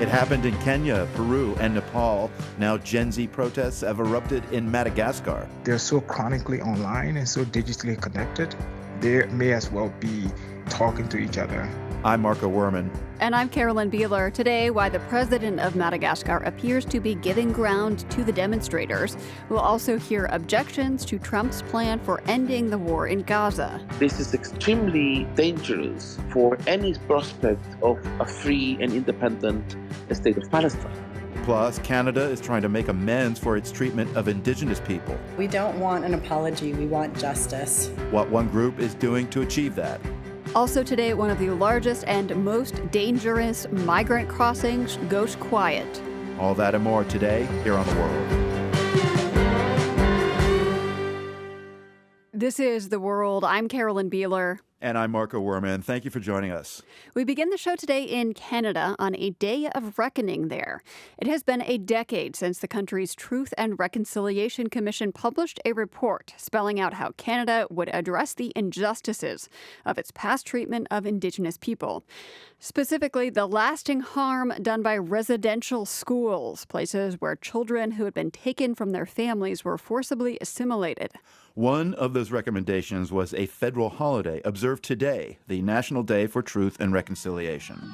It happened in Kenya, Peru, and Nepal. Now Gen Z protests have erupted in Madagascar. They're so chronically online and so digitally connected, they may as well be talking to each other. I'm Marco Werman. And I'm Carolyn Beeler. Today, why the president of Madagascar appears to be giving ground to the demonstrators. We'll also hear objections to Trump's plan for ending the war in Gaza. This is extremely dangerous for any prospect of a free and independent state of Palestine. Plus, Canada is trying to make amends for its treatment of Indigenous people. We don't want an apology, we want justice. What one group is doing to achieve that. Also today, one of the largest and most dangerous migrant crossings goes quiet. All that and more today here on The World. This is The World. I'm Carolyn Beeler. And I'm Marco Werman. Thank you for joining us. We begin the show today in Canada on a day of reckoning there. It has been a decade since the country's Truth and Reconciliation Commission published a report spelling out how Canada would address the injustices of its past treatment of Indigenous people. Specifically, the lasting harm done by residential schools, places where children who had been taken from their families were forcibly assimilated. One of those recommendations was a federal holiday observed today, the National Day for Truth and Reconciliation.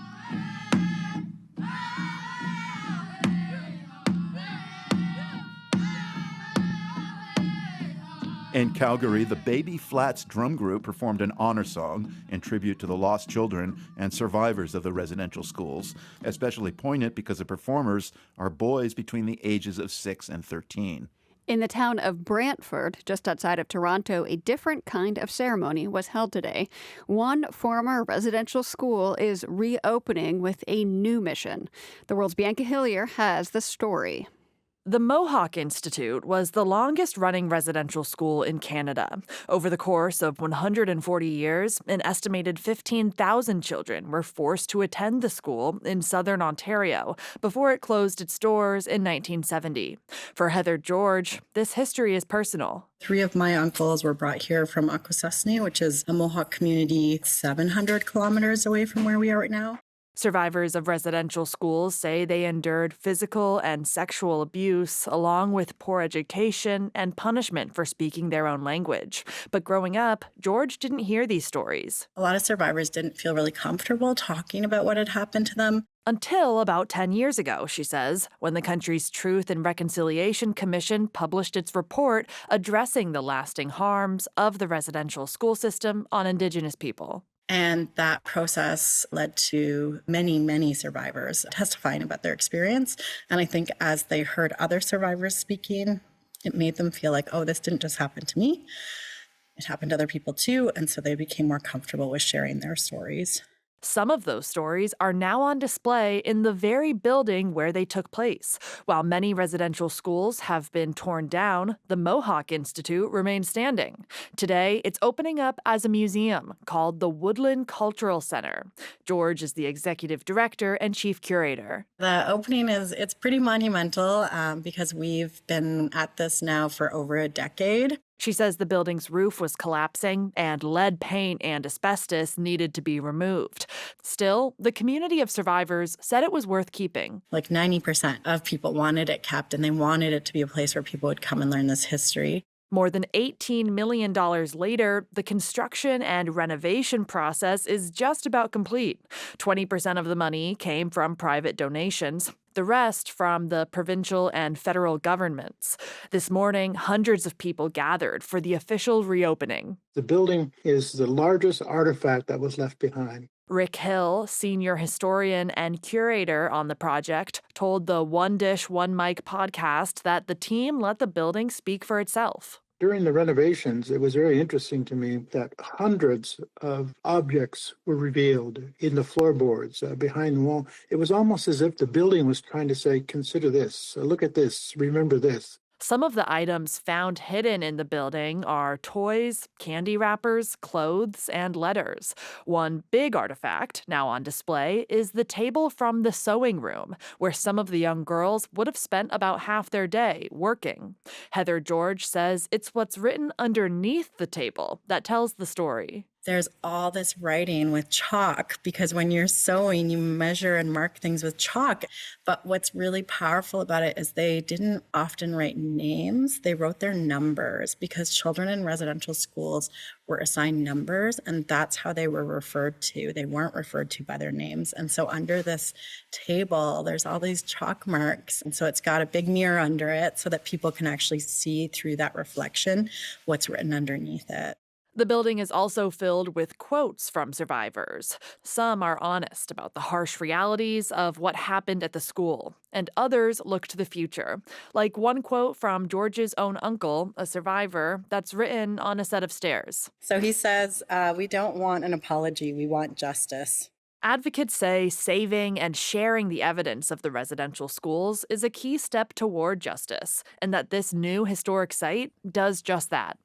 In Calgary, the Baby Flats Drum Group performed an honor song in tribute to the lost children and survivors of the residential schools, especially poignant because the performers are boys between the ages of 6 and 13. In the town of Brantford, just outside of Toronto, a different kind of ceremony was held today. One former residential school is reopening with a new mission. The World's Bianca Hillier has the story. The Mohawk Institute was the longest-running residential school in Canada. Over the course of 140 years, an estimated 15,000 children were forced to attend the school in southern Ontario before it closed its doors in 1970. For Heather George, this history is personal. 3 of my uncles were brought here from Akwesasne, which is a Mohawk community 700 kilometers away from where we are right now. Survivors of residential schools say they endured physical and sexual abuse, along with poor education and punishment for speaking their own language. But growing up, George didn't hear these stories. A lot of survivors didn't feel really comfortable talking about what had happened to them. Until about 10 years ago, she says, when the country's Truth and Reconciliation Commission published its report addressing the lasting harms of the residential school system on Indigenous people. And that process led to many, many survivors testifying about their experience. And I think as they heard other survivors speaking, it made them feel like, oh, this didn't just happen to me. It happened to other people too. And so they became more comfortable with sharing their stories. Some of those stories are now on display in the very building where they took place. While many residential schools have been torn down, the Mohawk Institute remains standing. Today, it's opening up as a museum called the Woodland Cultural Center. George is the executive director and chief curator. The opening it's pretty monumental because we've been at this now for over a decade. She says the building's roof was collapsing and lead paint and asbestos needed to be removed. Still, the community of survivors said it was worth keeping. Like 90% of people wanted it kept, and they wanted it to be a place where people would come and learn this history. More than $18 million later, the construction and renovation process is just about complete. 20% of the money came from private donations, the rest from the provincial and federal governments. This morning, hundreds of people gathered for the official reopening. The building is the largest artifact that was left behind. Rick Hill, senior historian and curator on the project, told the One Dish, One Mic podcast that the team let the building speak for itself. During the renovations, it was very interesting to me that hundreds of objects were revealed in the floorboards, behind the wall. It was almost as if the building was trying to say, consider this, look at this, remember this. Some of the items found hidden in the building are toys, candy wrappers, clothes, and letters. One big artifact, now on display, is the table from the sewing room, where some of the young girls would have spent about half their day working. Heather George says it's what's written underneath the table that tells the story. there's all this writing with chalk, because when you're sewing, you measure and mark things with chalk. But what's really powerful about it is they didn't often write names. They wrote their numbers, because children in residential schools were assigned numbers, and that's how they were referred to. They weren't referred to by their names. And so under this table, there's all these chalk marks. And so it's got a big mirror under it so that people can actually see through that reflection what's written underneath it. The building is also filled with quotes from survivors. Some are honest about the harsh realities of what happened at the school, and others look to the future. Like one quote from George's own uncle, a survivor, that's written on a set of stairs. So he says, we don't want an apology, we want justice. Advocates say saving and sharing the evidence of the residential schools is a key step toward justice, and that this new historic site does just that.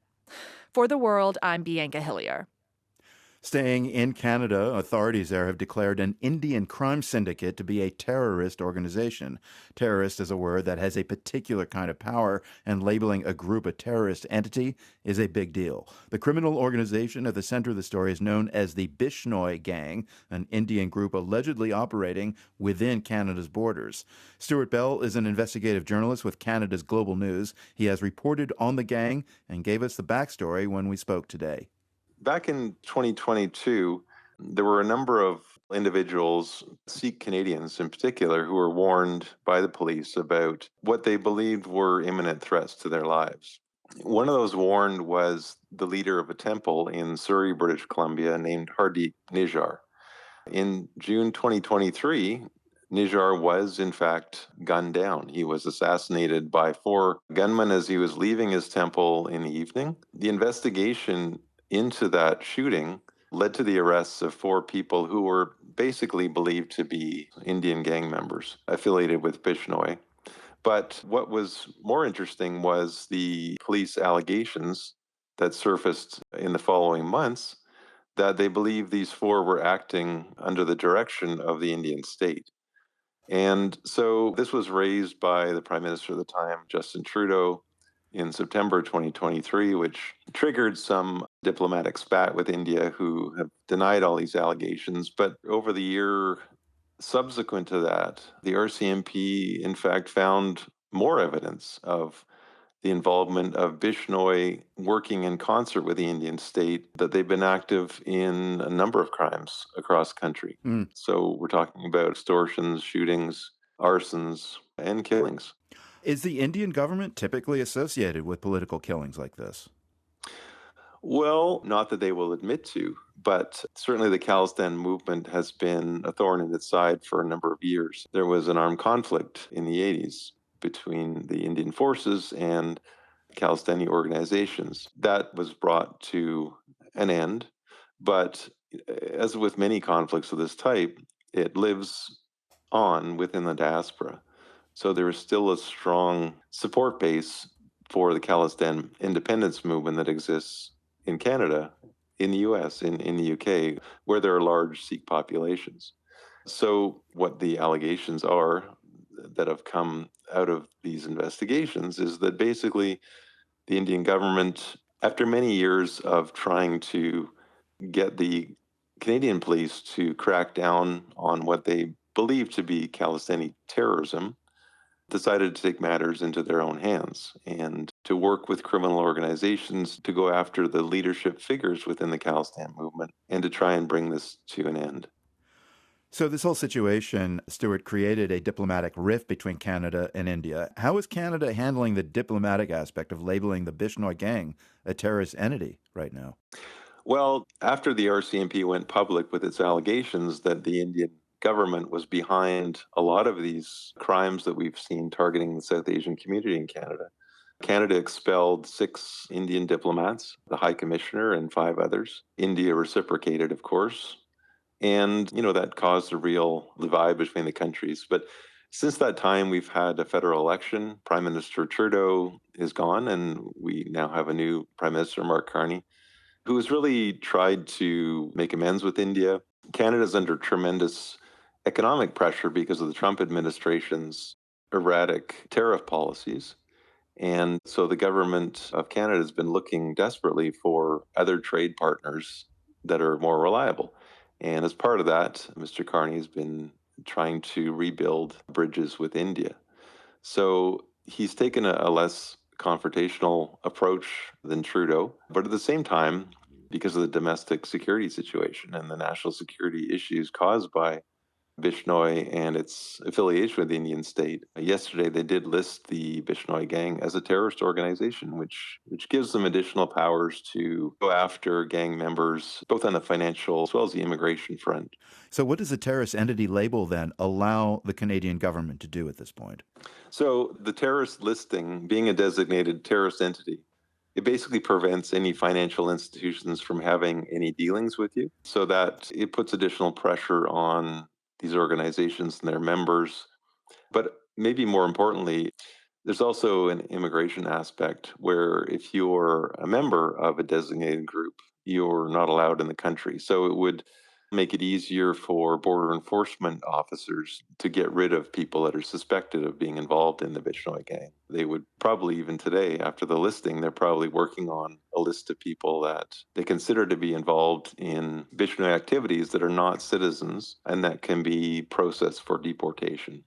For The World, I'm Bianca Hillier. Staying in Canada, authorities there have declared an Indian crime syndicate to be a terrorist organization. Terrorist is a word that has a particular kind of power, and labeling a group a terrorist entity is a big deal. The criminal organization at the center of the story is known as the Bishnoi Gang, an Indian group allegedly operating within Canada's borders. Stuart Bell is an investigative journalist with Canada's Global News. He has reported on the gang and gave us the backstory when we spoke today. Back in 2022, there were a number of individuals, Sikh Canadians in particular, who were warned by the police about what they believed were imminent threats to their lives. One of those warned was the leader of a temple in Surrey, British Columbia, named Hardeep Nijjar. In June 2023, Nijjar was, in fact, gunned down. He was assassinated by 4 gunmen as he was leaving his temple in the evening. The investigation into that shooting led to the arrests of 4 people who were basically believed to be Indian gang members affiliated with Bishnoi. But what was more interesting was the police allegations that surfaced in the following months that they believed these 4 were acting under the direction of the Indian state. And so this was raised by the Prime Minister at the time, Justin Trudeau, in September 2023, which triggered some diplomatic spat with India, who have denied all these allegations. But over the year subsequent to that, the RCMP, in fact, found more evidence of the involvement of Bishnoi working in concert with the Indian state, that they've been active in a number of crimes across the country. So we're talking about extortions, shootings, arsons, and killings. Is the Indian government typically associated with political killings like this? Well, not that they will admit to, but certainly the Khalistan movement has been a thorn in its side for a number of years. There was an armed conflict in the 80s between the Indian forces and Khalistani organizations. That was brought to an end, but as with many conflicts of this type, it lives on within the diaspora. So there is still a strong support base for the Khalistan independence movement that exists in Canada, in the US, in the UK, where there are large Sikh populations. So what the allegations are that have come out of these investigations is that basically the Indian government, after many years of trying to get the Canadian police to crack down on what they believe to be Khalistani terrorism, decided to take matters into their own hands and to work with criminal organizations to go after the leadership figures within the Khalistan movement and to try and bring this to an end. So this whole situation, Stuart, created a diplomatic rift between Canada and India. How is Canada handling the diplomatic aspect of labeling the Bishnoi Gang a terrorist entity right now? Well, after the RCMP went public with its allegations that the Indian government was behind a lot of these crimes that we've seen targeting the South Asian community in Canada, Canada expelled 6 Indian diplomats, the High Commissioner and 5 others. India reciprocated, of course. And, that caused a real divide between the countries. But since that time, we've had a federal election. Prime Minister Trudeau is gone, and we now have a new Prime Minister, Mark Carney, who has really tried to make amends with India. Canada's under tremendous economic pressure because of the Trump administration's erratic tariff policies. And so the government of Canada has been looking desperately for other trade partners that are more reliable. And as part of that, Mr. Carney has been trying to rebuild bridges with India. So he's taken a less confrontational approach than Trudeau. But at the same time, because of the domestic security situation and the national security issues caused by Bishnoi and its affiliation with the Indian state. Yesterday, they did list the Bishnoi gang as a terrorist organization, which gives them additional powers to go after gang members, both on the financial as well as the immigration front. So what does a terrorist entity label then allow the Canadian government to do at this point? So the terrorist listing, being a designated terrorist entity, it basically prevents any financial institutions from having any dealings with you, so that it puts additional pressure on these organizations and their members. But maybe more importantly, there's also an immigration aspect where if you're a member of a designated group, you're not allowed in the country. So it would make it easier for border enforcement officers to get rid of people that are suspected of being involved in the Bishnoi gang. They would probably, even today, after the listing, they're probably working on a list of people that they consider to be involved in Bishnoi activities that are not citizens and that can be processed for deportation.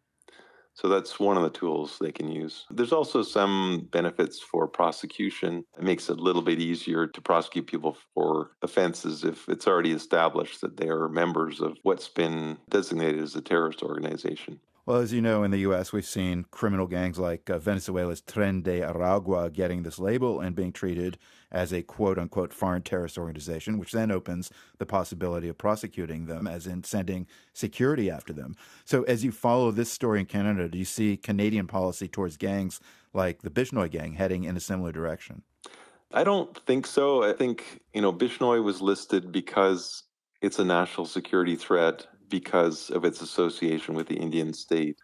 So that's one of the tools they can use. There's also some benefits for prosecution. It makes it a little bit easier to prosecute people for offenses if it's already established that they are members of what's been designated as a terrorist organization. Well, as you know, in the U.S., we've seen criminal gangs like Venezuela's Tren de Aragua getting this label and being treated as a quote-unquote foreign terrorist organization, which then opens the possibility of prosecuting them, as in sending security after them. So as you follow this story in Canada, do you see Canadian policy towards gangs like the Bishnoi gang heading in a similar direction? I don't think so. I think, Bishnoi was listed because it's a national security threat because of its association with the Indian state.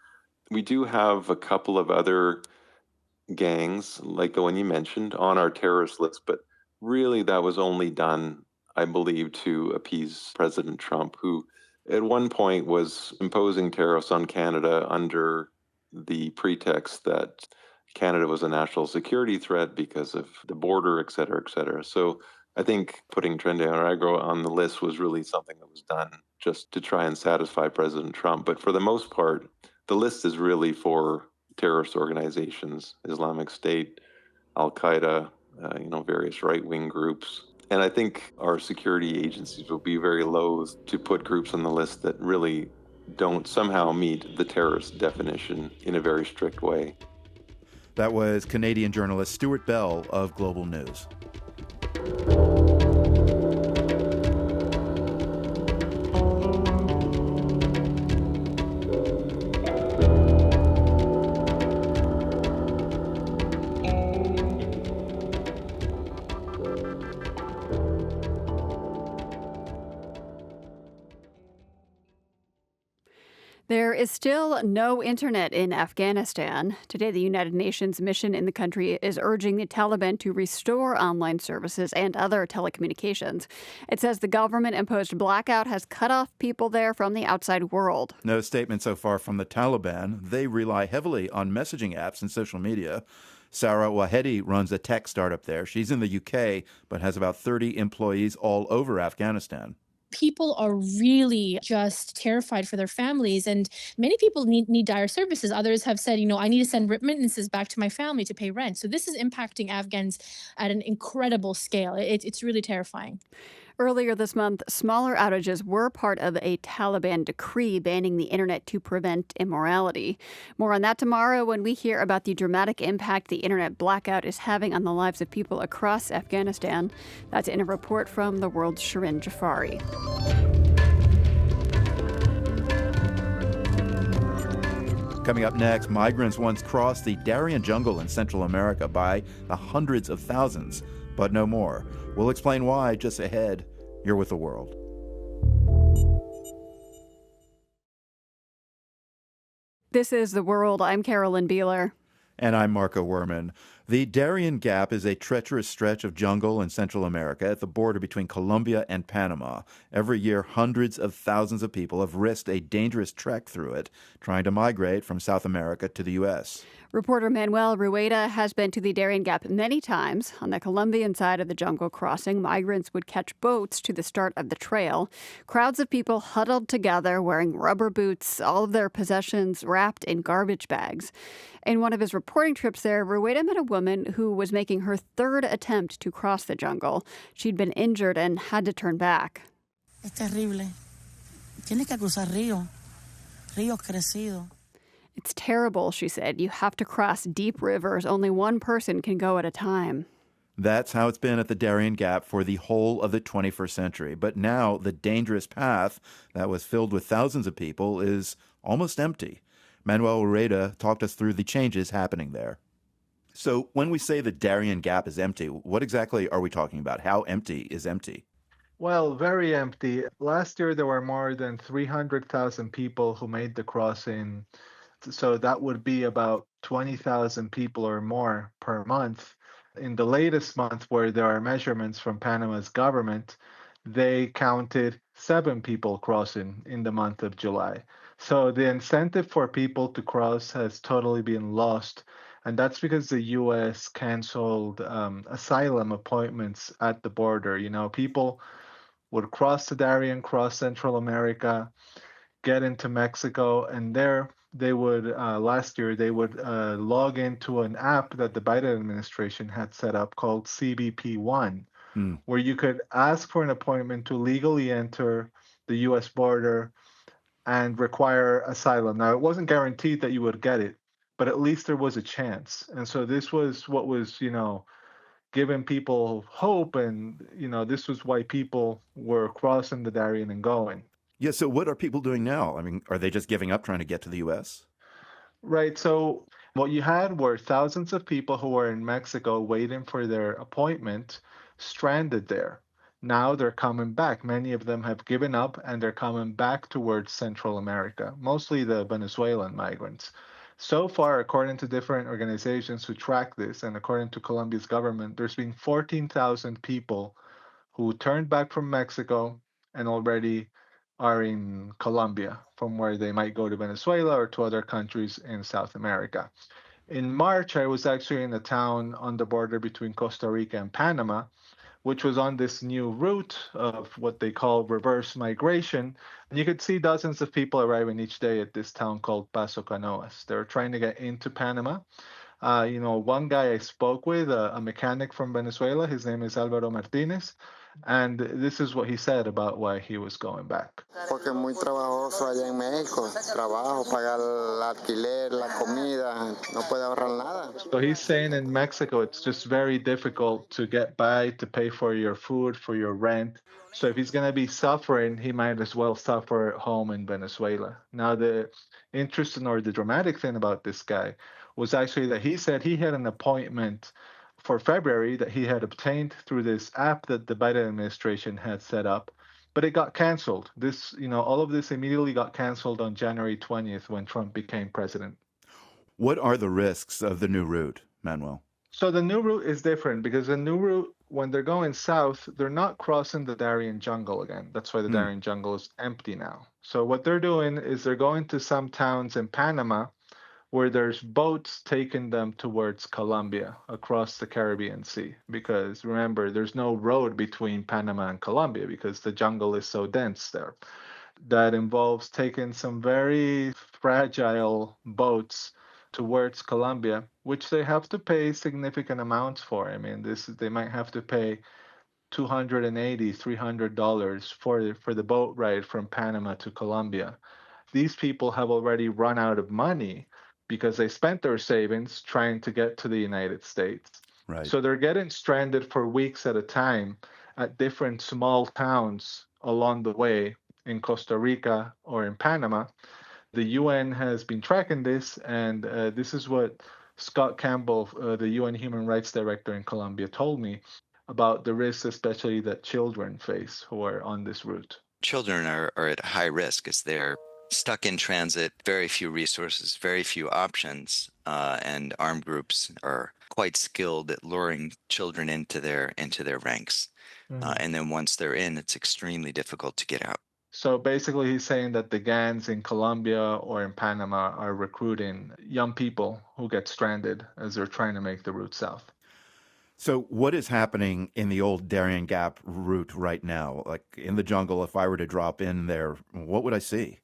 We do have a couple of other gangs, like the one you mentioned, on our terrorist list, but really that was only done, I believe, to appease President Trump, who at one point was imposing tariffs on Canada under the pretext that Canada was a national security threat because of the border, et cetera, et cetera. So I think putting Tren de Aragua on the list was really something that was done just to try and satisfy President Trump. But for the most part, the list is really for terrorist organizations, Islamic State, Al-Qaeda, various right-wing groups. And I think our security agencies will be very loath to put groups on the list that really don't somehow meet the terrorist definition in a very strict way. That was Canadian journalist Stuart Bell of Global News. There is still no internet in Afghanistan. Today, the United Nations mission in the country is urging the Taliban to restore online services and other telecommunications. It says the government-imposed blackout has cut off people there from the outside world. No statement so far from the Taliban. They rely heavily on messaging apps and social media. Sarah Wahedi runs a tech startup there. She's in the UK, but has about 30 employees all over Afghanistan. People are really just terrified for their families, and many people need dire services. Others have said, I need to send remittances back to my family to pay rent. So this is impacting Afghans at an incredible scale. It's really terrifying. Earlier this month, smaller outages were part of a Taliban decree banning the internet to prevent immorality. More on that tomorrow when we hear about the dramatic impact the internet blackout is having on the lives of people across Afghanistan. That's in a report from the World's Shirin Jafari. Coming up next, migrants once crossed the Darien jungle in Central America by the hundreds of thousands, but no more. We'll explain why just ahead. You're with The World. This is The World. I'm Carolyn Beeler. And I'm Marco Werman. The Darien Gap is a treacherous stretch of jungle in Central America at the border between Colombia and Panama. Every year, hundreds of thousands of people have risked a dangerous trek through it, trying to migrate from South America to the U.S. Reporter Manuel Rueda has been to the Darien Gap many times. On the Colombian side of the jungle crossing, migrants would catch boats to the start of the trail. Crowds of people huddled together, wearing rubber boots, all of their possessions wrapped in garbage bags. In one of his reporting trips there, Rueda met a woman who was making her third attempt to cross the jungle. She'd been injured and had to turn back. Es terrible. Tienes que cruzar río crecido. It's terrible, she said. You have to cross deep rivers. Only one person can go at a time. That's how it's been at the Darien Gap for the whole of the 21st century. But now the dangerous path that was filled with thousands of people is almost empty. Manuel Ureta talked us through the changes happening there. So when we say the Darien Gap is empty, what exactly are we talking about? How empty is empty? Well, very empty. Last year, there were more than 300,000 people who made the crossing. So that would be about 20,000 people or more per month. In the latest month, where there are measurements from Panama's government, they counted 7 people crossing in the month of July. So the incentive for people to cross has totally been lost. And that's because the U.S. canceled asylum appointments at the border. You know, people would cross the Darien, cross Central America, get into Mexico, and there they would, last year, they would log into an app that the Biden administration had set up called CBP-1, where you could ask for an appointment to legally enter the U.S. border and require asylum. Now, it wasn't guaranteed that you would get it, but at least there was a chance. And so this was what was, giving people hope, and, this was why people were crossing the Darien and going. Yeah, so what are people doing now? I mean, are they just giving up trying to get to the U.S.? Right. So what you had were thousands of people who were in Mexico waiting for their appointment, stranded there. Now they're coming back. Many of them have given up and they're coming back towards Central America, mostly the Venezuelan migrants. So far, according to different organizations who track this, and according to Colombia's government, there's been 14,000 people who turned back from Mexico and already are in Colombia, from where they might go to Venezuela or to other countries in South America. In March, I was actually in a town on the border between Costa Rica and Panama, which was on this new route of what they call reverse migration. And you could see dozens of people arriving each day at this town called Paso Canoas. They're trying to get into Panama. One guy I spoke with, a mechanic from Venezuela, his name is Alvaro Martinez, and this is what he said about why he was going back. Porque es muy trabajoso allá en México. Trabajo, pagar el alquiler, la comida, no puede ahorrar nada. So he's saying in Mexico, it's just very difficult to get by, to pay for your food, for your rent. So if he's going to be suffering, he might as well suffer at home in Venezuela. Now, the interesting or the dramatic thing about this guy was actually that he said he had an appointment for February that he had obtained through this app that the Biden administration had set up, but it got canceled. This, all of this immediately got canceled on January 20th when Trump became president. What are the risks of the new route, Manuel? So the new route is different because the new route, when they're going south, they're not crossing the Darien jungle again. That's why the Darien jungle is empty now. So what they're doing is they're going to some towns in Panama where there's boats taking them towards Colombia across the Caribbean Sea. Because remember, there's no road between Panama and Colombia because the jungle is so dense there. That involves taking some very fragile boats towards Colombia, which they have to pay significant amounts for. I mean, they might have to pay $280, $300 for the boat ride from Panama to Colombia. These people have already run out of money because they spent their savings trying to get to the United States. Right. So they're getting stranded for weeks at a time at different small towns along the way in Costa Rica or in Panama. The UN has been tracking this, and this is what Scott Campbell, the UN Human Rights Director in Colombia, told me about the risks, especially that children face who are on this route. Children are at high risk as they're stuck in transit, very few resources, very few options, and armed groups are quite skilled at luring children into their ranks. And then once they're in, it's extremely difficult to get out. So basically, he's saying that the gangs in Colombia or in Panama are recruiting young people who get stranded as they're trying to make the route south. So, what is happening in the old Darien Gap route right now? Like in the jungle, if I were to drop in there, what would I see?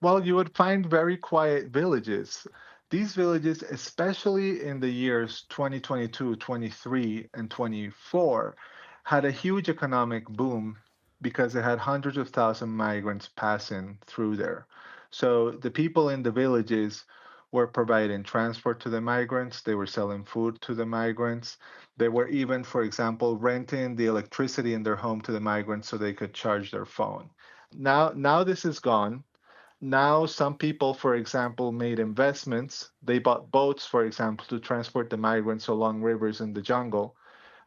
Well, you would find very quiet villages. These villages, especially in the years 2022, 23, and 24, had a huge economic boom because they had hundreds of thousands of migrants passing through there. So the people in the villages were providing transport to the migrants, they were selling food to the migrants, they were even, for example, renting the electricity in their home to the migrants so they could charge their phone. Now this is gone. Now, some people, for example, made investments. They bought boats, for example, to transport the migrants along rivers in the jungle.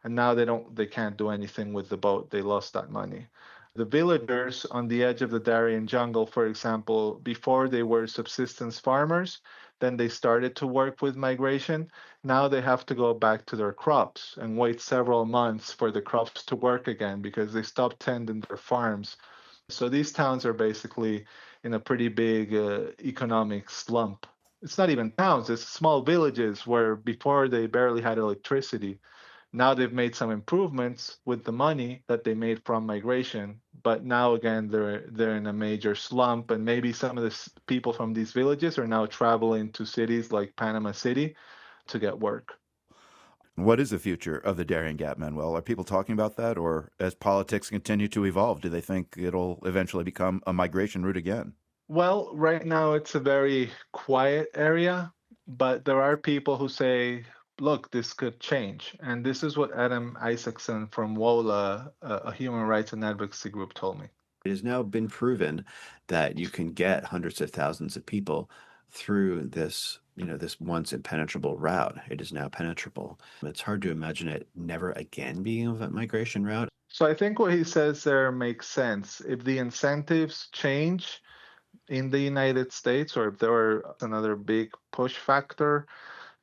And now they can't do anything with the boat. They lost that money. The villagers on the edge of the Darien jungle, for example, before they were subsistence farmers, then they started to work with migration. Now they have to go back to their crops and wait several months for the crops to work again because they stopped tending their farms. So these towns are basically in a pretty big economic slump. It's not even towns, it's small villages where before they barely had electricity. Now they've made some improvements with the money that they made from migration, but now again they're in a major slump, and maybe some of the people from these villages are now traveling to cities like Panama City to get work. What is the future of the Darien Gap, Manuel? Are people talking about that, or as politics continue to evolve, do they think it'll eventually become a migration route again? Well, right now it's a very quiet area, but there are people who say, look, this could change. And this is what Adam Isaacson from WOLA, a human rights and advocacy group, told me. It has now been proven that you can get hundreds of thousands of people through this, this once impenetrable route. It is now penetrable. It's hard to imagine it never again being a migration route. So I think what he says there makes sense. If the incentives change in the United States, or if there were another big push factor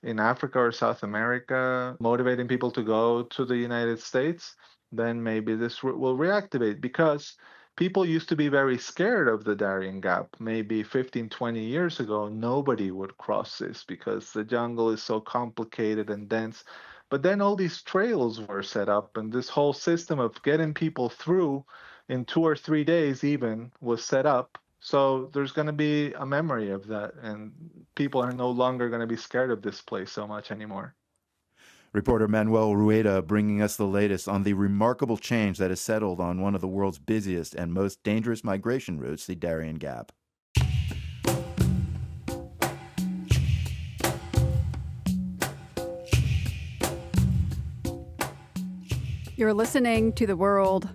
in Africa or South America motivating people to go to the United States, then maybe this will reactivate, because people used to be very scared of the Darien Gap. Maybe 15, 20 years ago, nobody would cross this because the jungle is so complicated and dense. But then all these trails were set up, and this whole system of getting people through in 2 or 3 days even was set up. So there's going to be a memory of that, and people are no longer going to be scared of this place so much anymore. Reporter Manuel Rueda bringing us the latest on the remarkable change that has settled on one of the world's busiest and most dangerous migration routes, the Darien Gap. You're listening to The World.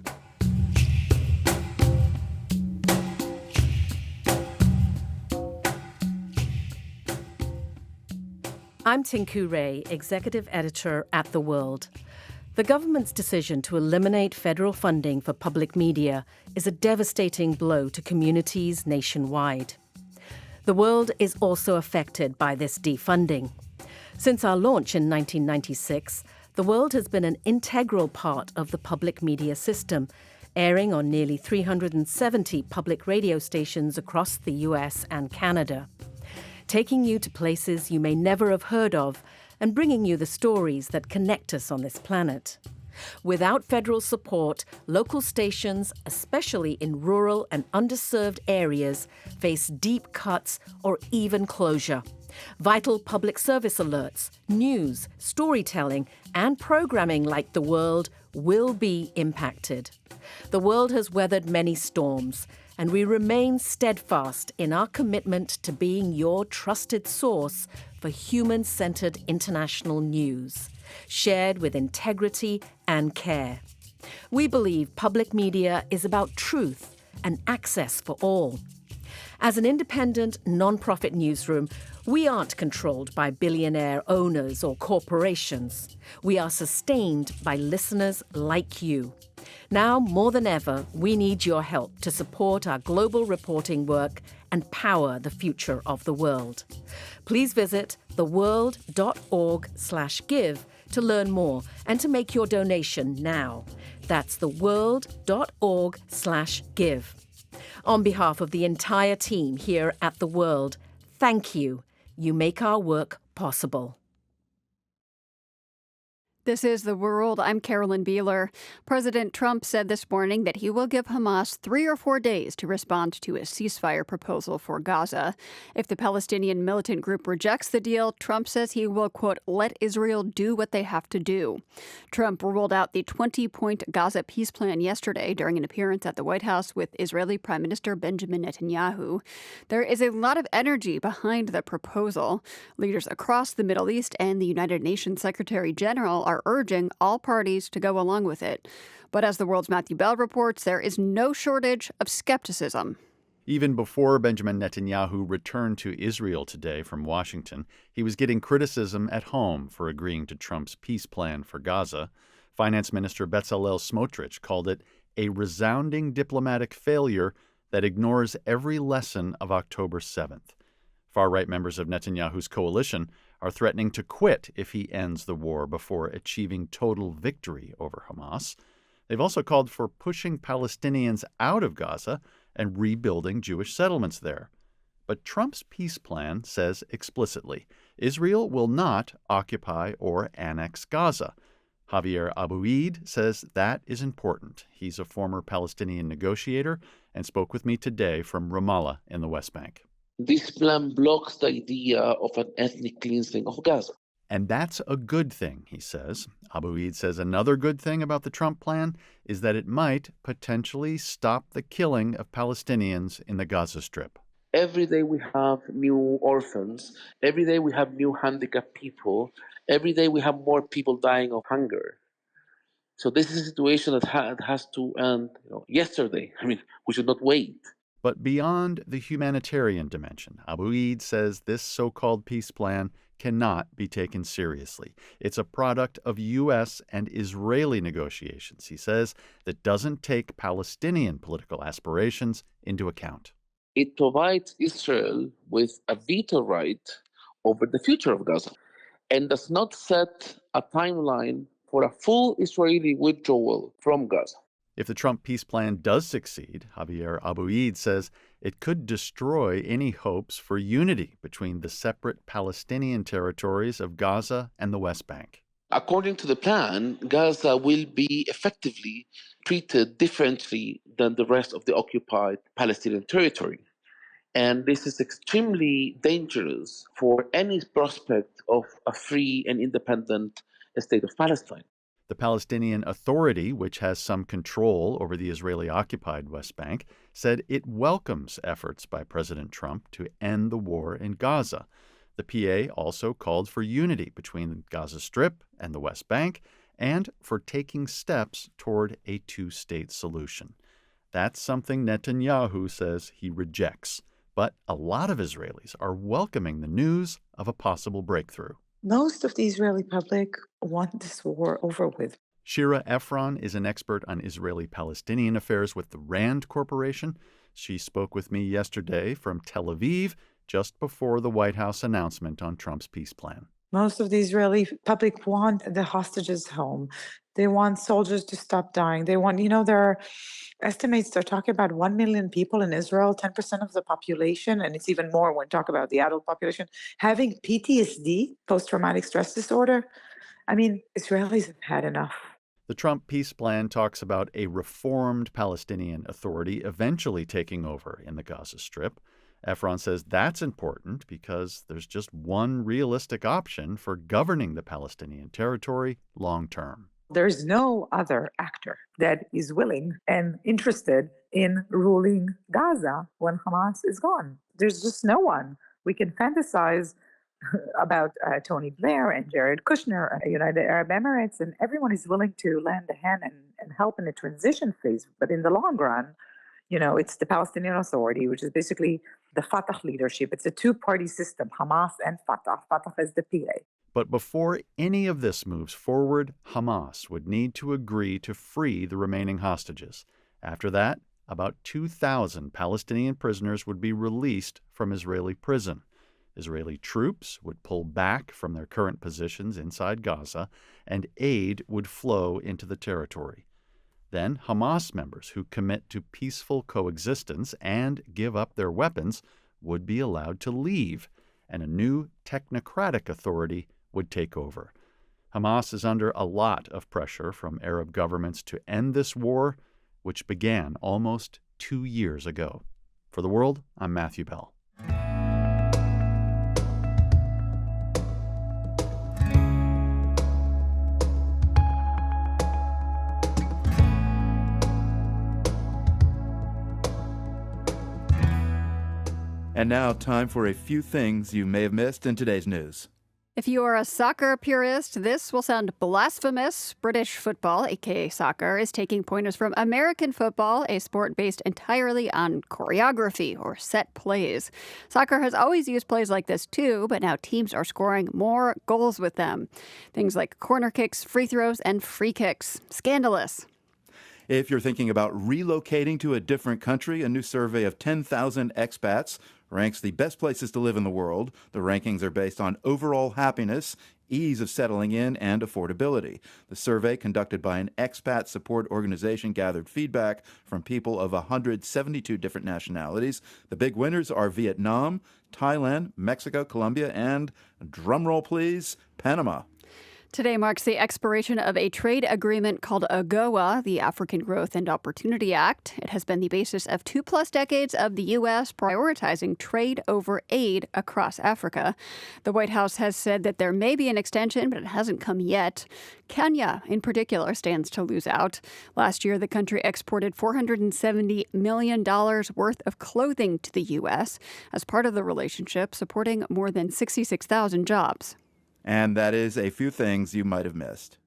I'm Tinku Ray, Executive Editor at The World. The government's decision to eliminate federal funding for public media is a devastating blow to communities nationwide. The World is also affected by this defunding. Since our launch in 1996, The World has been an integral part of the public media system, airing on nearly 370 public radio stations across the US and Canada, taking you to places you may never have heard of and bringing you the stories that connect us on this planet. Without federal support, local stations, especially in rural and underserved areas, face deep cuts or even closure. Vital public service alerts, news, storytelling, and programming like The World will be impacted. The World has weathered many storms, and we remain steadfast in our commitment to being your trusted source for human-centered international news, shared with integrity and care. We believe public media is about truth and access for all. As an independent, non-profit newsroom, we aren't controlled by billionaire owners or corporations. We are sustained by listeners like you. Now, more than ever, we need your help to support our global reporting work and power the future of the world. Please visit theworld.org/give to learn more and to make your donation now. That's theworld.org/give. On behalf of the entire team here at The World, thank you. You make our work possible. This is The World. I'm Carolyn Beeler. President Trump said this morning that he will give Hamas 3 or 4 days to respond to a ceasefire proposal for Gaza. If the Palestinian militant group rejects the deal, Trump says he will, quote, let Israel do what they have to do. Trump rolled out the 20-point Gaza peace plan yesterday during an appearance at the White House with Israeli Prime Minister Benjamin Netanyahu. There is a lot of energy behind the proposal. Leaders across the Middle East and the United Nations Secretary General are urging all parties to go along with it. But as The World's Matthew Bell reports, there is no shortage of skepticism. Even before Benjamin Netanyahu returned to Israel today from Washington, he was getting criticism at home for agreeing to Trump's peace plan for Gaza. Finance Minister Bezalel Smotrich called it a resounding diplomatic failure that ignores every lesson of October 7th. Far-right members of Netanyahu's coalition are threatening to quit if he ends the war before achieving total victory over Hamas. They've also called for pushing Palestinians out of Gaza and rebuilding Jewish settlements there. But Trump's peace plan says explicitly, Israel will not occupy or annex Gaza. Javier Abouid says that is important. He's a former Palestinian negotiator and spoke with me today from Ramallah in the West Bank. This plan blocks the idea of an ethnic cleansing of Gaza. And that's a good thing, he says. Abouid says another good thing about the Trump plan is that it might potentially stop the killing of Palestinians in the Gaza Strip. Every day we have new orphans. Every day we have new handicapped people. Every day we have more people dying of hunger. So this is a situation that has to end yesterday. We should not wait. But beyond the humanitarian dimension, Abouid says this so-called peace plan cannot be taken seriously. It's a product of U.S. and Israeli negotiations, he says, that doesn't take Palestinian political aspirations into account. It provides Israel with a veto right over the future of Gaza and does not set a timeline for a full Israeli withdrawal from Gaza. If the Trump peace plan does succeed, Javier Abouid says it could destroy any hopes for unity between the separate Palestinian territories of Gaza and the West Bank. According to the plan, Gaza will be effectively treated differently than the rest of the occupied Palestinian territory. And this is extremely dangerous for any prospect of a free and independent state of Palestine. The Palestinian Authority, which has some control over the Israeli-occupied West Bank, said it welcomes efforts by President Trump to end the war in Gaza. The PA also called for unity between the Gaza Strip and the West Bank and for taking steps toward a two-state solution. That's something Netanyahu says he rejects. But a lot of Israelis are welcoming the news of a possible breakthrough. Most of the Israeli public want this war over with. Shira Efron is an expert on Israeli-Palestinian affairs with the RAND Corporation. She spoke with me yesterday from Tel Aviv, just before the White House announcement on Trump's peace plan. Most of the Israeli public want the hostages home. They want soldiers to stop dying. They want, there are estimates, they're talking about 1 million people in Israel, 10% of the population, and it's even more when talk about the adult population, having PTSD, post-traumatic stress disorder. Israelis have had enough. The Trump peace plan talks about a reformed Palestinian Authority eventually taking over in the Gaza Strip. Efron says that's important because there's just one realistic option for governing the Palestinian territory long term. There's no other actor that is willing and interested in ruling Gaza when Hamas is gone. There's just no one. We can fantasize about Tony Blair and Jared Kushner, United Arab Emirates, and everyone is willing to lend a hand and help in the transition phase. But in the long run, it's the Palestinian Authority, which is basically the Fatah leadership. It's a two-party system, Hamas and Fatah. Fatah is the PA. But before any of this moves forward, Hamas would need to agree to free the remaining hostages. After that, about 2,000 Palestinian prisoners would be released from Israeli prison. Israeli troops would pull back from their current positions inside Gaza, and aid would flow into the territory. Then Hamas members who commit to peaceful coexistence and give up their weapons would be allowed to leave, and a new technocratic authority would take over. Hamas is under a lot of pressure from Arab governments to end this war, which began almost 2 years ago. For The World, I'm Matthew Bell. And now, time for a few things you may have missed in today's news. If you are a soccer purist, this will sound blasphemous. British football, aka soccer, is taking pointers from American football, a sport based entirely on choreography or set plays. Soccer has always used plays like this too, but now teams are scoring more goals with them. Things like corner kicks, free throws, and free kicks. Scandalous. If you're thinking about relocating to a different country, a new survey of 10,000 expats ranks the best places to live in the world. The rankings are based on overall happiness, ease of settling in, and affordability. The survey, conducted by an expat support organization, gathered feedback from people of 172 different nationalities. The big winners are Vietnam, Thailand, Mexico, Colombia, and, drumroll please, Panama. Today marks the expiration of a trade agreement called AGOA, the African Growth and Opportunity Act. It has been the basis of 2+ decades of the U.S. prioritizing trade over aid across Africa. The White House has said that there may be an extension, but it hasn't come yet. Kenya, in particular, stands to lose out. Last year, the country exported $470 million worth of clothing to the U.S. as part of the relationship, supporting more than 66,000 jobs. And that is a few things you might have missed.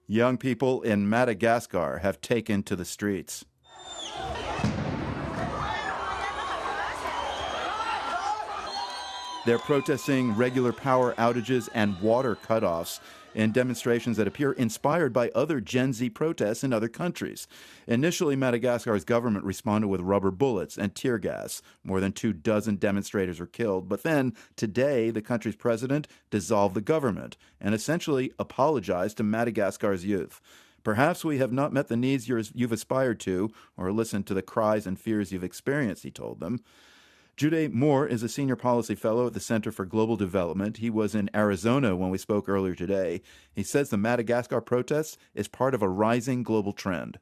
Young people in Madagascar have taken to the streets. They're protesting regular power outages and water cutoffs in demonstrations that appear inspired by other Gen Z protests in other countries. Initially, Madagascar's government responded with rubber bullets and tear gas. More than 24 demonstrators were killed. But then, today, the country's president dissolved the government and essentially apologized to Madagascar's youth. Perhaps we have not met the needs you've aspired to or listened to the cries and fears you've experienced, he told them. Jude Moore is a senior policy fellow at the Center for Global Development. He was in Arizona when we spoke earlier today. He says the Madagascar protests is part of a rising global trend.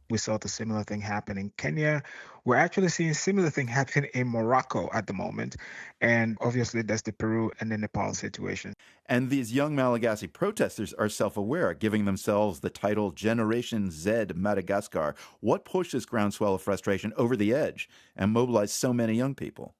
We saw the similar thing happen in Kenya. We're actually seeing similar thing happen in Morocco at the moment. And obviously that's the Peru and the Nepal situation. And these young Malagasy protesters are self-aware, giving themselves the title Generation Z Madagascar. What pushed this groundswell of frustration over the edge and mobilized so many young people?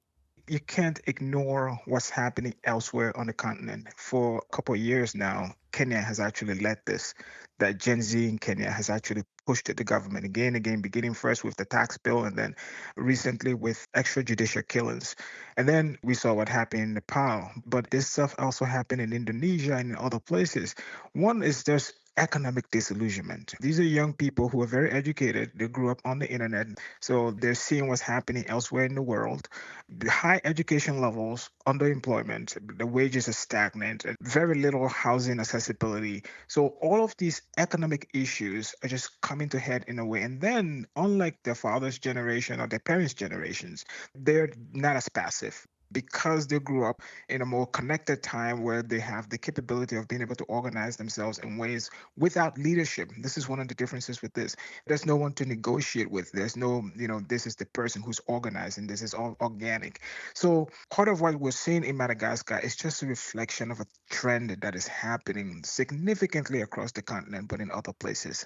You can't ignore what's happening elsewhere on the continent. For a couple of years now, Kenya has actually led this. That Gen Z in Kenya has actually pushed at the government again and again, beginning first with the tax bill and then recently with extrajudicial killings. And then we saw what happened in Nepal. But this stuff also happened in Indonesia and in other places. One is there's economic disillusionment. These are young people who are very educated. They grew up on the internet, so they're seeing what's happening elsewhere in the world. The high education levels, underemployment, the wages are stagnant, and very little housing accessibility. So all of these economic issues are just coming to head in a way. And then, unlike their father's generation or their parents' generations, they're not as passive. Because they grew up in a more connected time where they have the capability of being able to organize themselves in ways without leadership. This is one of the differences with this. There's no one to negotiate with. There's no, this is the person who's organizing. This is all organic. So part of what we're seeing in Madagascar is just a reflection of a trend that is happening significantly across the continent, but in other places.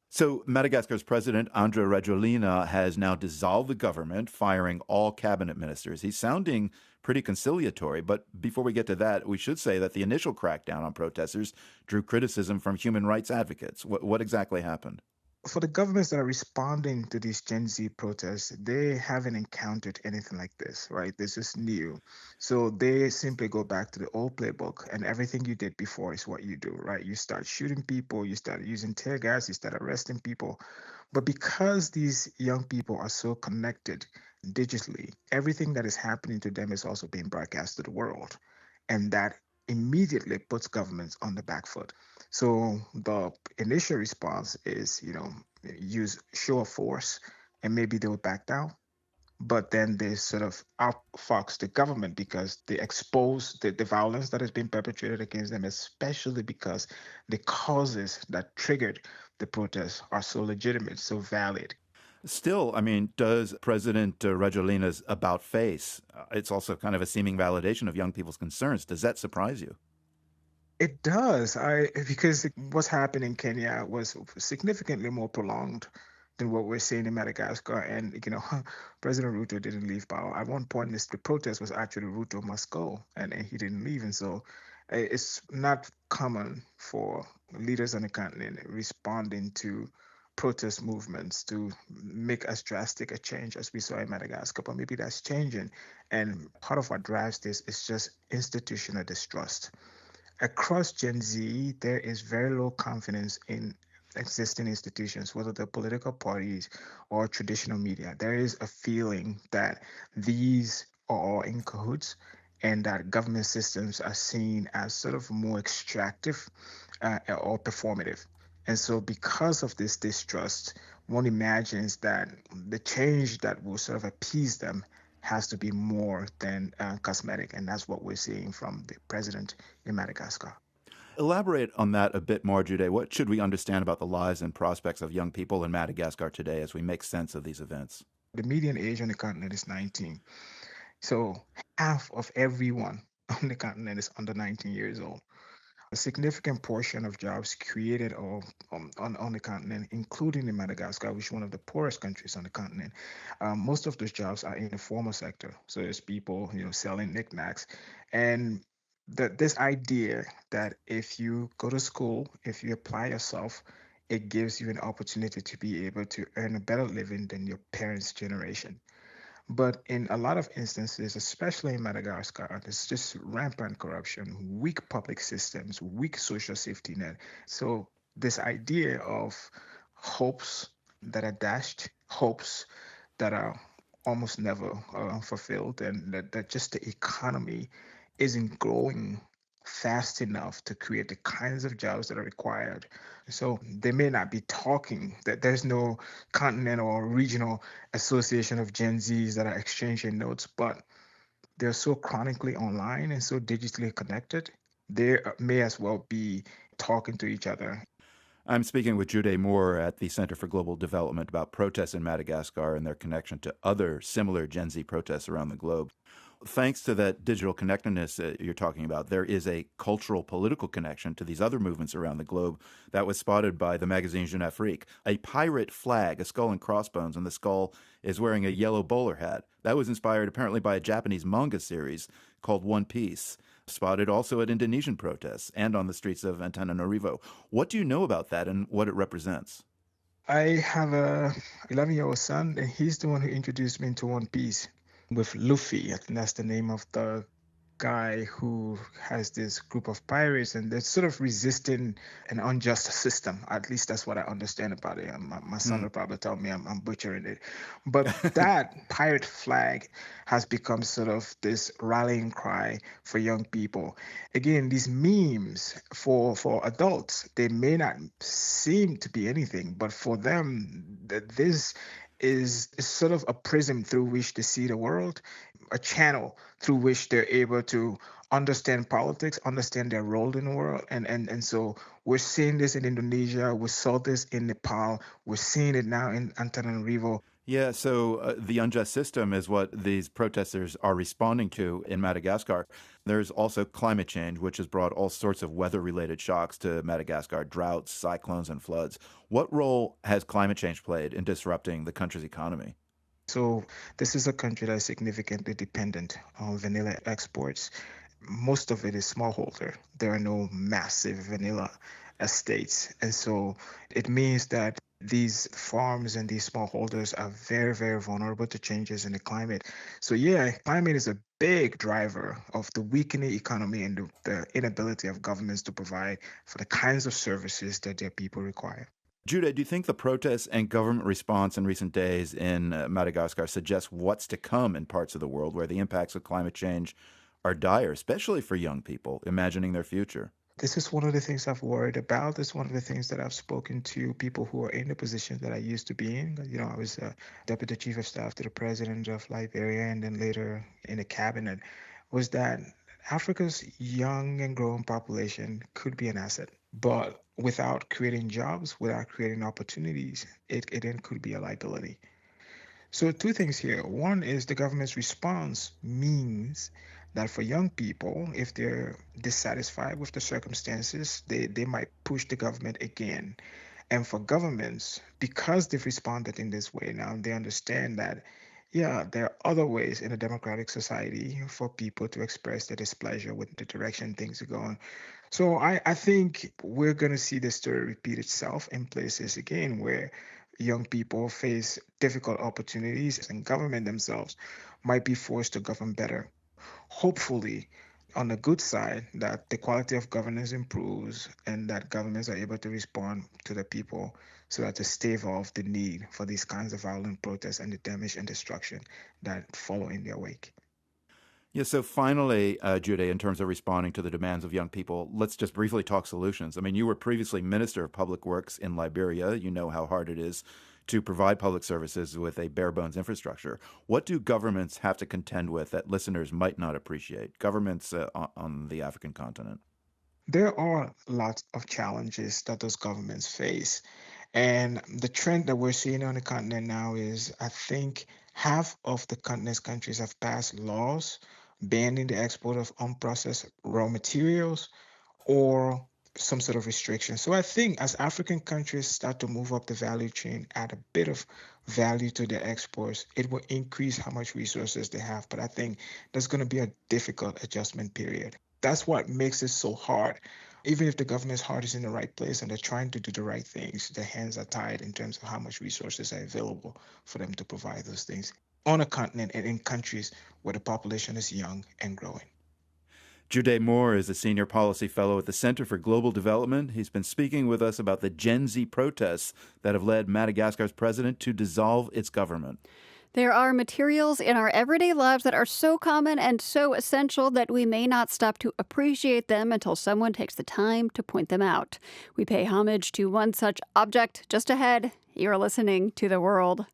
So Madagascar's president, Andry Rajoelina, has now dissolved the government, firing all cabinet ministers. He's sounding pretty conciliatory, but before we get to that, we should say that the initial crackdown on protesters drew criticism from human rights advocates. What exactly happened? For the governments that are responding to these Gen Z protests, they haven't encountered anything like this, right? This is new. So they simply go back to the old playbook, and everything you did before is what you do, right? You start shooting people, you start using tear gas, you start arresting people. But because these young people are so connected, digitally, everything that is happening to them is also being broadcast to the world. And that immediately puts governments on the back foot. So the initial response is, use show of force, and maybe they would back down. But then they sort of outfox the government because they expose the violence that has been perpetrated against them, especially because the causes that triggered the protests are so legitimate, so valid. Still, I mean, does President Rajolina's about face, it's also kind of a seeming validation of young people's concerns. Does that surprise you? It does. Because what's happened in Kenya was significantly more prolonged than what we're seeing in Madagascar. And President Ruto didn't leave power. At one point, the protest was actually Ruto must go, and he didn't leave. And so it's not common for leaders on the continent responding to protest movements to make as drastic a change as we saw in Madagascar. But maybe that's changing. And part of what drives this is just institutional distrust. Across Gen Z, there is very low confidence in existing institutions, whether they're political parties or traditional media. There is a feeling that these are all in cahoots and that government systems are seen as sort of more extractive or performative. And so, because of this distrust, one imagines that the change that will sort of appease them has to be more than cosmetic. And that's what we're seeing from the president in Madagascar. Elaborate on that a bit more, Jude. What should we understand about the lives and prospects of young people in Madagascar today as we make sense of these events? The median age on the continent is 19. So half of everyone on the continent is under 19 years old. A significant portion of jobs created on the continent, including in Madagascar, which is one of the poorest countries on the continent, most of those jobs are in the formal sector. So there's people, selling knickknacks, and this idea that if you go to school, if you apply yourself, it gives you an opportunity to be able to earn a better living than your parents' generation. But in a lot of instances, especially in Madagascar, there's just rampant corruption, weak public systems, weak social safety net. So this idea of hopes that are dashed, hopes that are almost never fulfilled, and that just the economy isn't growing fast enough to create the kinds of jobs that are required. So they may not be talking, that there's no continental or regional association of Gen Zs that are exchanging notes, but they're so chronically online and so digitally connected, they may as well be talking to each other. I'm speaking with Jude Moore at the Center for Global Development about protests in Madagascar and their connection to other similar Gen Z protests around the globe. Thanks to that digital connectedness that you're talking about, there is a cultural political connection to these other movements around the globe that was spotted by the magazine Jeune Afrique. A pirate flag, a skull and crossbones, and the skull is wearing a yellow bowler hat. That was inspired apparently by a Japanese manga series called One Piece, spotted also at Indonesian protests and on the streets of Antananarivo. What do you know about that and what it represents? I have a 11-year-old son, and he's the one who introduced me into One Piece with Luffy. I think that's the name of the guy who has this group of pirates, and they're sort of resisting an unjust system. At least that's what I understand about it. My son will probably tell me I'm butchering it. But that pirate flag has become sort of this rallying cry for young people. Again, these memes for adults, they may not seem to be anything, but for them, this is sort of a prism through which they see the world, a channel through which they're able to understand politics, understand their role in the world. And so we're seeing this in Indonesia, we saw this in Nepal, we're seeing it now in Antananarivo. Yeah, so the unjust system is what these protesters are responding to in Madagascar. There's also climate change, which has brought all sorts of weather-related shocks to Madagascar, droughts, cyclones, and floods. What role has climate change played in disrupting the country's economy? So this is a country that is significantly dependent on vanilla exports. Most of it is smallholder. There are no massive vanilla estates. And so it means that these farms and these smallholders are very, very vulnerable to changes in the climate. So yeah, climate is a big driver of the weakening economy and the inability of governments to provide for the kinds of services that their people require. Jude, do you think the protests and government response in recent days in Madagascar suggest what's to come in parts of the world where the impacts of climate change are dire, especially for young people imagining their future? This is one of the things I've worried about. It's one of the things that I've spoken to people who are in the position that I used to be in. I was deputy chief of staff to the president of Liberia and then later in the cabinet, was that Africa's young and growing population could be an asset. But without creating jobs, without creating opportunities, it then could be a liability. So two things here. One is the government's response means that for young people, if they're dissatisfied with the circumstances, they might push the government again. And for governments, because they've responded in this way now, they understand that, yeah, there are other ways in a democratic society for people to express their displeasure with the direction things are going. So I think we're going to see this story repeat itself in places again where young people face difficult opportunities and government themselves might be forced to govern better. Hopefully, on the good side, that the quality of governance improves and that governments are able to respond to the people so that to stave off the need for these kinds of violent protests and the damage and destruction that follow in their wake. Yeah, so finally, Jude, in terms of responding to the demands of young people, let's just briefly talk solutions. I mean, you were previously Minister of Public Works in Liberia. You know how hard it is to provide public services with a bare-bones infrastructure. What do governments have to contend with that listeners might not appreciate, governments on the African continent? There are lots of challenges that those governments face. And the trend that we're seeing on the continent now is I think half of the continent's countries have passed laws banning the export of unprocessed raw materials or some sort of restriction. So I think as African countries start to move up the value chain, add a bit of value to their exports, it will increase how much resources they have. But I think there's going to be a difficult adjustment period. That's what makes it so hard. Even if the government's heart is in the right place and they're trying to do the right things, their hands are tied in terms of how much resources are available for them to provide those things on a continent and in countries where the population is young and growing. Jude Moore is a senior policy fellow at the Center for Global Development. He's been speaking with us about the Gen Z protests that have led Madagascar's president to dissolve its government. There are materials in our everyday lives that are so common and so essential that we may not stop to appreciate them until someone takes the time to point them out. We pay homage to one such object just ahead. You're listening to The World.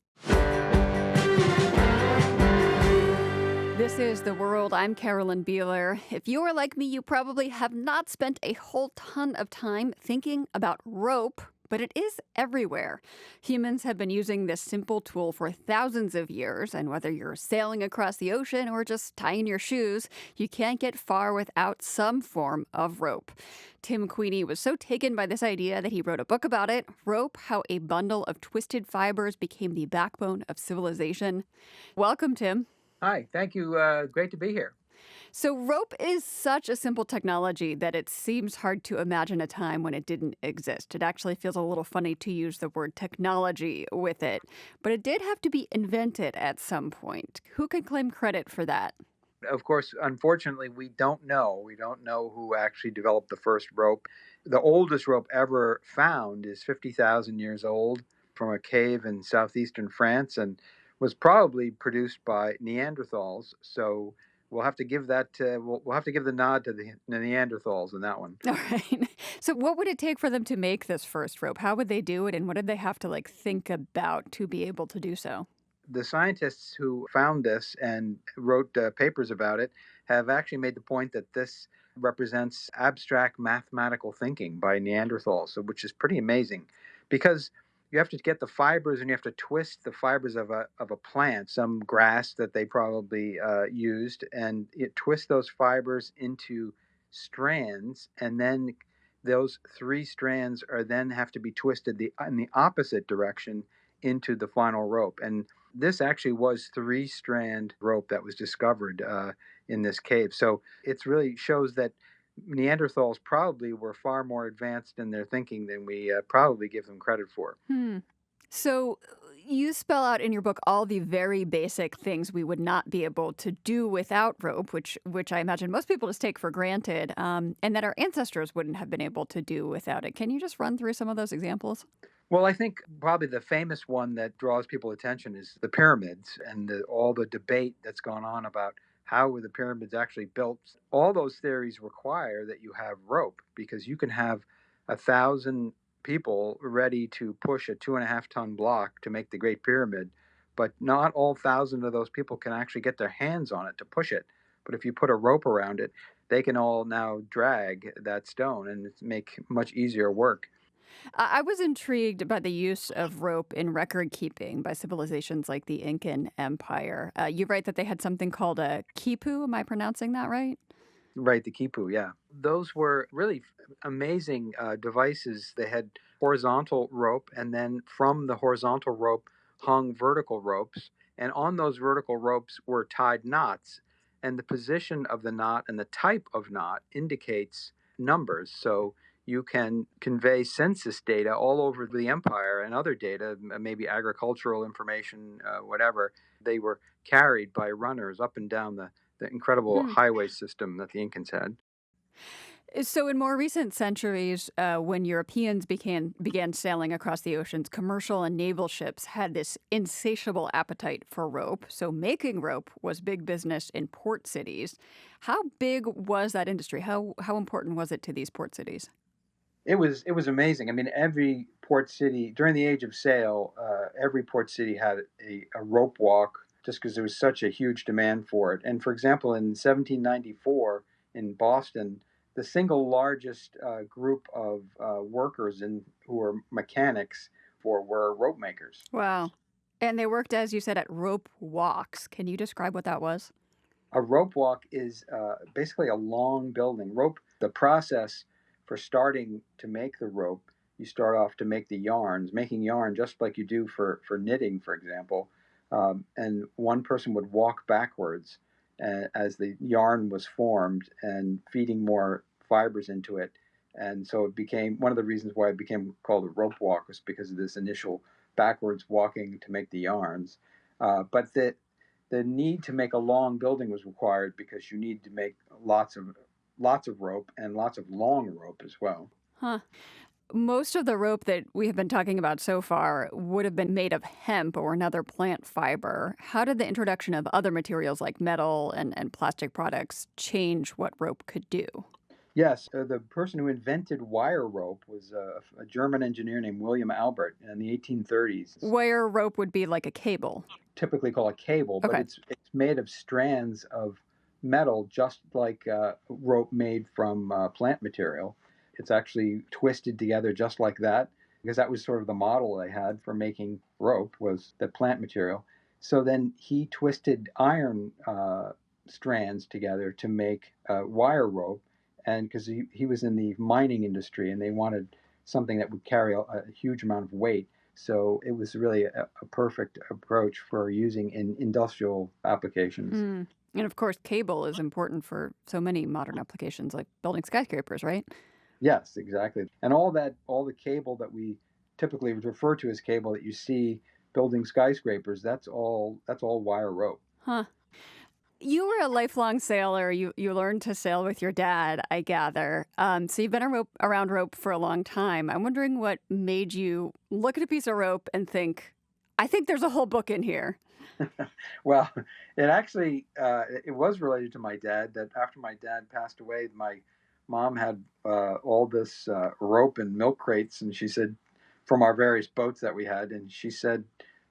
This is The World. I'm Carolyn Beeler. If you are like me, you probably have not spent a whole ton of time thinking about rope, but it is everywhere. Humans have been using this simple tool for thousands of years, and whether you're sailing across the ocean or just tying your shoes, you can't get far without some form of rope. Tim Queenie was so taken by this idea that he wrote a book about it, Rope: How a Bundle of Twisted Fibers Became the Backbone of Civilization. Welcome, Tim. Hi, thank you. Great to be here. So rope is such a simple technology that it seems hard to imagine a time when it didn't exist. It actually feels a little funny to use the word technology with it, but it did have to be invented at some point. Who can claim credit for that? Of course, unfortunately, we don't know. We don't know who actually developed the first rope. The oldest rope ever found is 50,000 years old from a cave in southeastern France and was probably produced by Neanderthals. So we'll have to give that. We'll have to give the nod to the Neanderthals in that one. All right. So what would it take for them to make this first rope? How would they do it, and what did they have to think about to be able to do so? The scientists who found this and wrote papers about it have actually made the point that this represents abstract mathematical thinking by Neanderthals, so which is pretty amazing, because you have to get the fibers and you have to twist the fibers of a plant, some grass that they probably used, and twist those fibers into strands, and then those three strands are then have to be twisted in the opposite direction into the final rope. And this actually was 3-strand rope that was discovered in this cave. So it really shows that Neanderthals probably were far more advanced in their thinking than we probably give them credit for. So you spell out in your book all the very basic things we would not be able to do without rope, which I imagine most people just take for granted, and that our ancestors wouldn't have been able to do without it. Can you just run through some of those examples? Well, I think probably the famous one that draws people attention is the pyramids and all the debate that's gone on about how were the pyramids actually built. All those theories require that you have rope because you can have 1,000 people ready to push a 2.5-ton block to make the Great Pyramid, but not all 1,000 of those people can actually get their hands on it to push it. But if you put a rope around it, they can all now drag that stone and make much easier work. I was intrigued by the use of rope in record keeping by civilizations like the Incan Empire. You write that they had something called a quipu. Am I pronouncing that right? Right, the quipu, yeah. Those were really amazing devices. They had horizontal rope, and then from the horizontal rope hung vertical ropes. And on those vertical ropes were tied knots. And the position of the knot and the type of knot indicates numbers. So you can convey census data all over the empire and other data, maybe agricultural information, whatever. They were carried by runners up and down the incredible highway system that the Incans had. So, in more recent centuries, when Europeans began sailing across the oceans, commercial and naval ships had this insatiable appetite for rope. So, making rope was big business in port cities. How big was that industry? How important was it to these port cities? It was amazing. I mean, every port city during the age of sail, every port city had a rope walk just because there was such a huge demand for it. And for example, in 1794 in Boston, the single largest group of workers who were mechanics were rope makers. Wow. And they worked, as you said, at rope walks. Can you describe what that was? A rope walk is basically a long building. Rope, the process for starting to make the rope, you start off to make the yarns, making yarn just like you do for knitting, for example. And one person would walk backwards as the yarn was formed and feeding more fibers into it. And so it became one of the reasons why it became called a rope walk was because of this initial backwards walking to make the yarns. But the need to make a long building was required because you need to make lots of rope and lots of long rope as well. Huh. Most of the rope that we have been talking about so far would have been made of hemp or another plant fiber. How did the introduction of other materials like metal and plastic products change what rope could do? Yes, the person who invented wire rope was a German engineer named William Albert in the 1830s. Wire rope would be like a cable. Typically called a cable, but it's made of strands of metal, just like rope made from plant material. It's actually twisted together just like that, because that was sort of the model they had for making rope was the plant material. So then he twisted iron strands together to make wire rope, and because he was in the mining industry and they wanted something that would carry a huge amount of weight. So it was really a perfect approach for using in industrial applications. And of course, cable is important for so many modern applications like building skyscrapers, right? Yes, exactly. And all the cable that we typically refer to as cable that you see building skyscrapers, that's all wire rope. Huh. You were a lifelong sailor. You learned to sail with your dad, I gather. So you've been around rope for a long time. I'm wondering what made you look at a piece of rope and think, I think there's a whole book in here. Well, it actually it was related to my dad. That after my dad passed away, my mom had all this rope and milk crates, and she said, from our various boats that we had, and she said,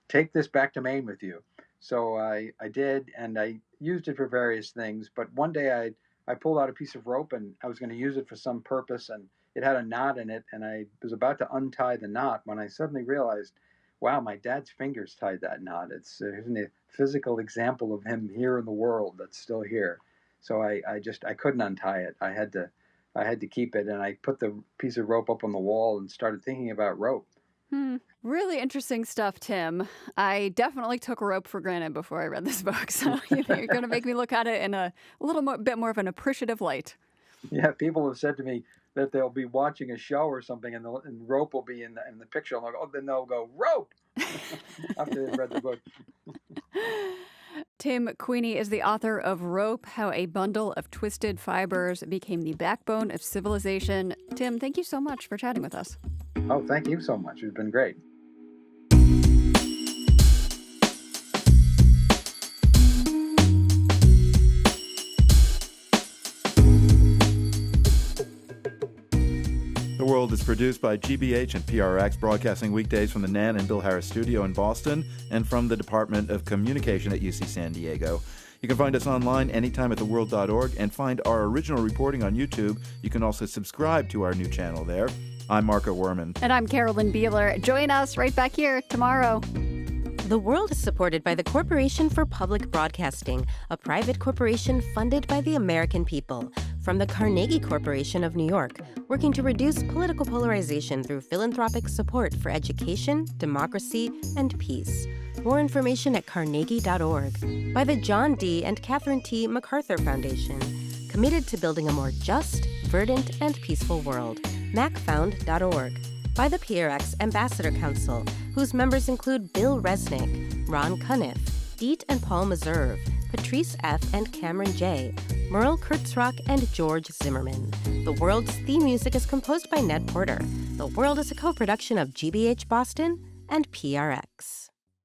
take this back to Maine with you. So I did, and I used it for various things. But one day I pulled out a piece of rope, and I was going to use it for some purpose, and it had a knot in it, and I was about to untie the knot when I suddenly realized, wow, my dad's fingers tied that knot. It's a physical example of him here in the world that's still here. So I couldn't untie it. I had to keep it, and I put the piece of rope up on the wall and started thinking about rope. Really interesting stuff, Tim. I definitely took rope for granted before I read this book, so you're going to make me look at it in a bit more of an appreciative light. Yeah, people have said to me that they'll be watching a show or something, and rope will be in the picture. I'm like, oh, then they'll go rope after they've read the book. Tim Queeny is the author of Rope: How a Bundle of Twisted Fibers Became the Backbone of Civilization. Tim, thank you so much for chatting with us. Oh, thank you so much. It's been great. The World is produced by GBH and PRX, broadcasting weekdays from the Nan and Bill Harris studio in Boston and from the Department of Communication at UC San Diego. You can find us online anytime at theworld.org and find our original reporting on YouTube. You can also subscribe to our new channel there. I'm Marco Werman. And I'm Carolyn Beeler. Join us right back here tomorrow. The World is supported by the Corporation for Public Broadcasting, a private corporation funded by the American people. From the Carnegie Corporation of New York, working to reduce political polarization through philanthropic support for education, democracy, and peace. More information at carnegie.org. By the John D. and Catherine T. MacArthur Foundation, committed to building a more just, verdant, and peaceful world. macfound.org. By the PRX Ambassador Council, whose members include Bill Resnick, Ron Cuniff, Deet and Paul Meserve, Patrice F. and Cameron J., Merle Kurtzrock, and George Zimmerman. The World's theme music is composed by Ned Porter. The World is a co-production of GBH Boston and PRX.